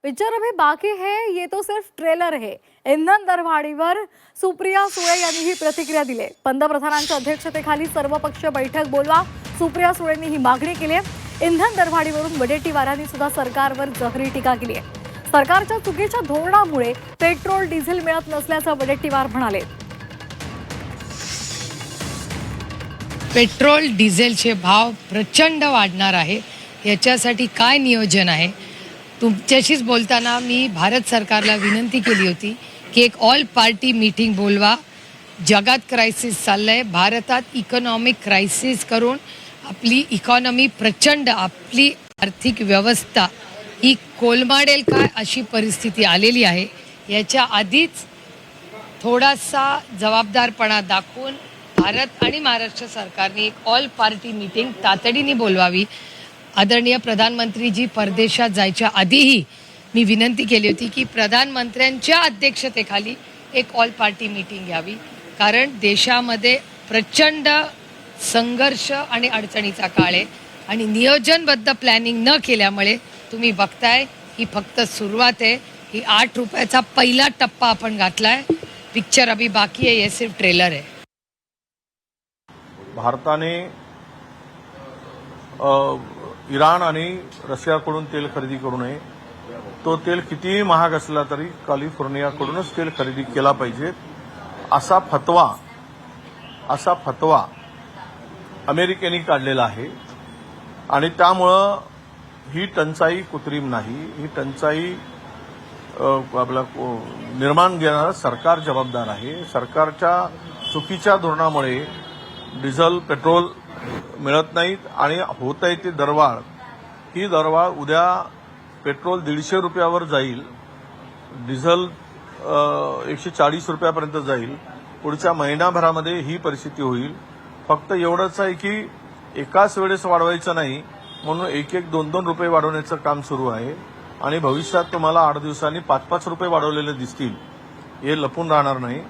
Picture अभी बाकी है, ये तो सिर्फ ट्रेलर है। इंधन दरवाढीवर सुप्रिया सुळे यांनी ही प्रतिक्रिया दिली। पंतप्रधानांच्या अध्यक्षतेखाली सर्वपक्षीय बैठक बोलवा, सुप्रिया सुळेंनी ही मागणी केली आहे। इंधन दरवाढीवरून वडेट्टीवारांनी सुद्धा सरकारवर जहरी टीका केली आहे। सरकारच्या चुकीच्या धोरणामुळे पेट्रोल डिझेल मिळत नसल्याचं वडेट्टीवार म्हणाले। पेट्रोल डिझेलचे भाव प्रचंड वाढणार आहे, याच्यासाठी काय नियोजन आहे? तुमच्याशीच बोलताना मी भारत सरकारला विनंती केली होती की एक ऑल पार्टी मीटिंग बोलवा। जगात क्रायसिस चाललंय, भारतात इकॉनॉमिक क्रायसिस करून आपली इकॉनॉमी प्रचंड, आपली आर्थिक व्यवस्था ही कोलमाडेल काय अशी परिस्थिती आलेली आहे। याच्या आधीच थोडासा जबाबदारपणा दाखवून भारत आणि महाराष्ट्र सरकारने एक ऑल पार्टी मीटिंग तातडीने बोलवावी। आदरणीय प्रधानमंत्रीजी परदेशात जायच्या आधीही मी विनंती केली होती की प्रधानमंत्र्यांच्या अध्यक्षतेखाली एक ऑल पार्टी मीटिंग घ्यावी, कारण देशामध्ये प्रचंड संघर्ष आणि अडचणीचा काळ आहे आणि नियोजनबद्ध प्लॅनिंग न केल्यामुळे तुम्ही बघताय ही फक्त सुरुवात आहे। ही 8 रुपयाचा पहिला टप्पा आपण गाठलाय। पिक्चर अभी बाकी है, ये सिर्फ ट्रेलर है। भारताने इराण आणि रशियाकडून तेल खरेदी करू नये। तो तेल कितीही महाग असला तरी कॅलिफोर्नियाकडूनच तेल खरेदी केला पाहिजे, असा फतवा अमेरिकेने काढलेला आहे। आणि त्यामुळं ही टंचाई कृत्रिम नाही, ही टंचाई आपला निर्माण घेणारं सरकार जबाबदार आहे। सरकारच्या चुकीच्या धोरणामुळे डिझेल पेट्रोल मिळत नाहीत आणि होत आहे ती दरवाढ। ही दरवाढ उद्या पेट्रोल 150 रुपयावर जाईल, डिझेल 140 रुपयापर्यंत जाईल। पुढच्या महिनाभरामध्ये ही परिस्थिती होईल। फक्त एवढंच आहे की एकाच वेळेस वाढवायचं नाही, म्हणून 1-1, 2-2 रुपये वाढवण्याचं काम सुरू आहे आणि भविष्यात तुम्हाला 8 दिवसांनी 5-5 रुपये वाढवलेले दिसतील, हे लपून राहणार नाही।